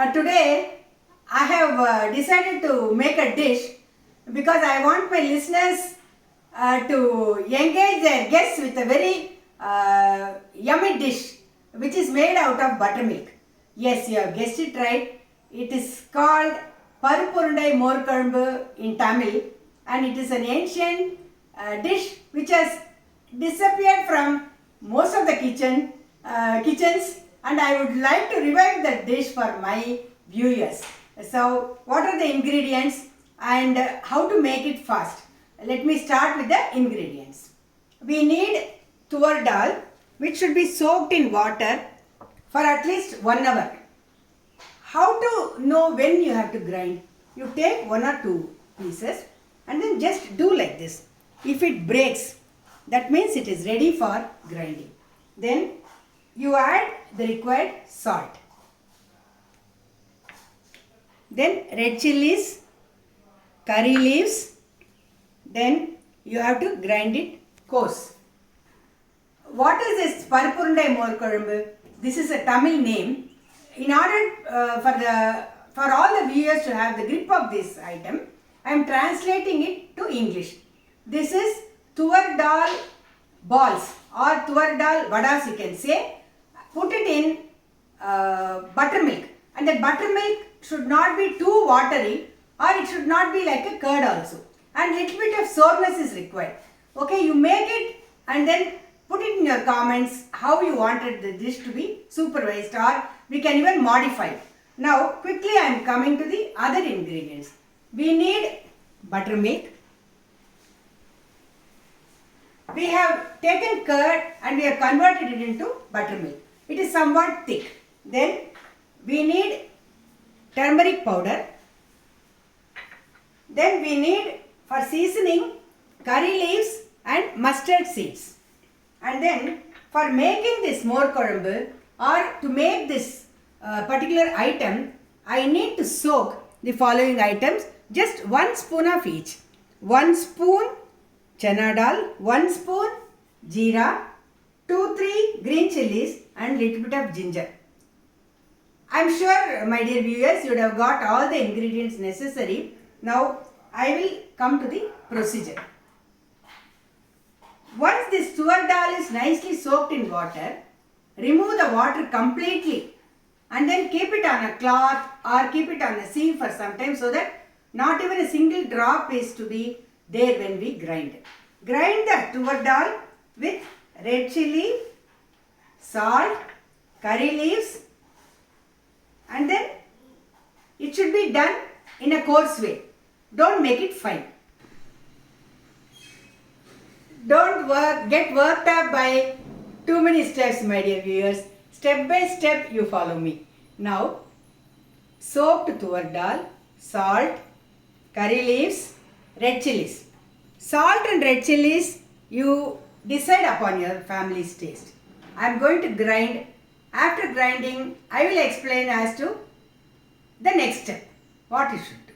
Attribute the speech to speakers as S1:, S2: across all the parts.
S1: Today I have decided to make a dish because I want my listeners to engage their guests with a very yummy dish which is made out of buttermilk. Yes, you have guessed it right. It is called Urandai in Tamil, and it is an ancient dish which has disappeared from most of the kitchens, and I would like to revive that dish for my viewers. So, what are the ingredients and how to make it fast? Let me start with the ingredients. We need tur dal, which should be soaked in water for at least 1 hour. How to know when you have to grind? You take 1 or 2 pieces and then just do like this. If it breaks, that means it is ready for grinding. Then you add the required salt. Then red chilies, curry leaves. Then you have to grind it coarse. What is this Parrupu? This is a Tamil name. In order for all the viewers to have the grip of this item, I am translating it to English. This is tur dal balls or tur dal vadas, you can say. Put it in buttermilk, and that buttermilk should not be too watery, or it should not be like a curd also, and little bit of sourness is required. Okay, you make it and then put it in your comments how you wanted the dish to be supervised, or we can even modify it. Now quickly I am coming to the other ingredients. We need buttermilk. We have taken curd and we have converted it into buttermilk. It is somewhat thick. Then we need turmeric powder. Then we need for seasoning curry leaves and mustard seeds. And then for making this more korambu, or to make this particular item, I need to soak the following items, just 1 spoon of each. 1 spoon chana dal, 1 spoon jeera, 2-3 green chilies and little bit of ginger. I am sure, my dear viewers, you would have got all the ingredients necessary. Now I will come to the procedure. Once this tur dal is nicely soaked in water, remove the water completely and then keep it on a cloth or keep it on a sieve for some time, so that not even a single drop is to be there when we grind. Grind the tur dal with red chilli, salt, curry leaves, and then it should be done in a coarse way. Don't make it fine. Don't get worked up by too many steps, my dear viewers. Step by step you follow me. Now, soaked tur dal, salt, curry leaves, red chilies. Salt and red chilies you decide upon your family's taste. I am going to grind. After grinding, I will explain as to the next step, what you should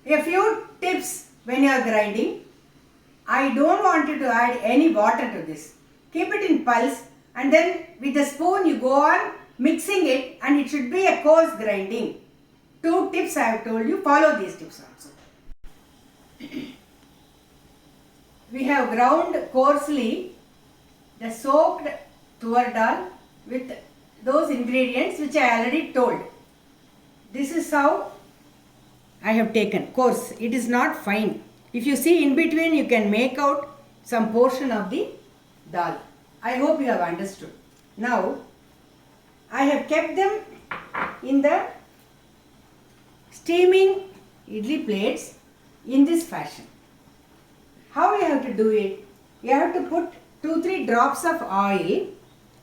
S1: do. A few tips when you are grinding. I don't want you to add any water to this. Keep it in pulse, and then with the spoon you go on mixing it, and it should be a coarse grinding. 2 tips I have told you, follow these tips also. We have ground coarsely the soaked tur dal with those ingredients which I already told. This is how I have taken coarse. It is not fine. If you see in between, you can make out some portion of the dal. I hope you have understood. Now, I have kept them in the steaming idli plates in this fashion. How you have to do it? You have to put 2-3 drops of oil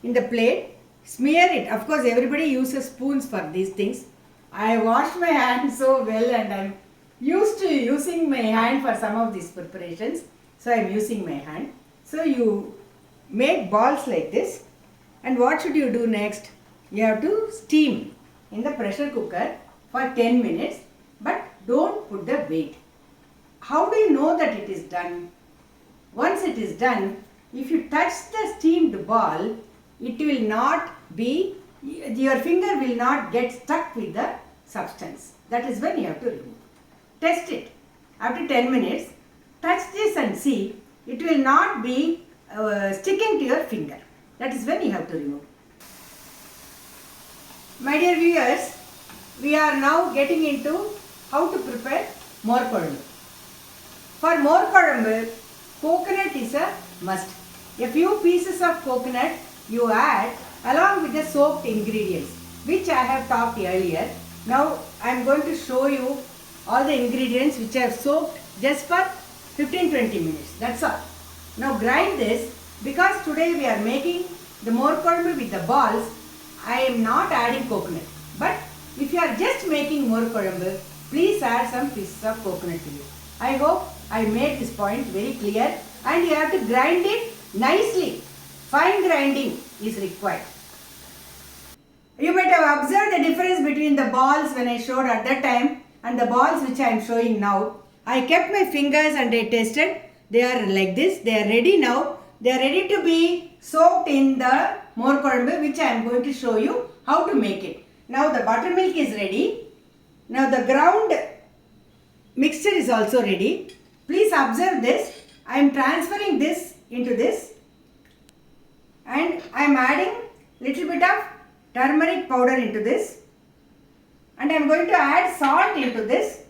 S1: in the plate, smear it. Of course, everybody uses spoons for these things. I washed my hands so well, and I am used to using my hand for some of these preparations. So I am using my hand. So you make balls like this, and what should you do next? You have to steam in the pressure cooker for 10 minutes, but don't put the weight. How do you know that it is done? Once it is done, if you touch the steamed ball, it will not be your finger will not get stuck with the substance. That is when you have to remove. Test it. After 10 minutes, touch this and see. It will not be sticking to your finger. That is when you have to remove. My dear viewers, we are now getting into how to prepare more Kozhambu. For more Kozhambu, coconut is a must. A few pieces of coconut you add along with the soaked ingredients, which I have talked earlier. Now I am going to show you all the ingredients which I have soaked just for 15-20 minutes. That's all. Now grind this, because today we are making the more Kozhambu with the balls. I am not adding coconut. But if you are just making more Kozhambu, please add some pieces of coconut to it. I hope I made this point very clear, and you have to grind it nicely. Fine grinding is required. You might have observed the difference between the balls when I showed at that time and the balls which I am showing now. I kept my fingers and I tested. They are like this. They are ready now. They are ready to be soaked in the more Kozhambu, which I am going to show you how to make it. Now the buttermilk is ready. Now the ground mixture is also ready. Please observe this. I am transferring this into this, and I am adding little bit of turmeric powder into this, and I am going to add salt into this.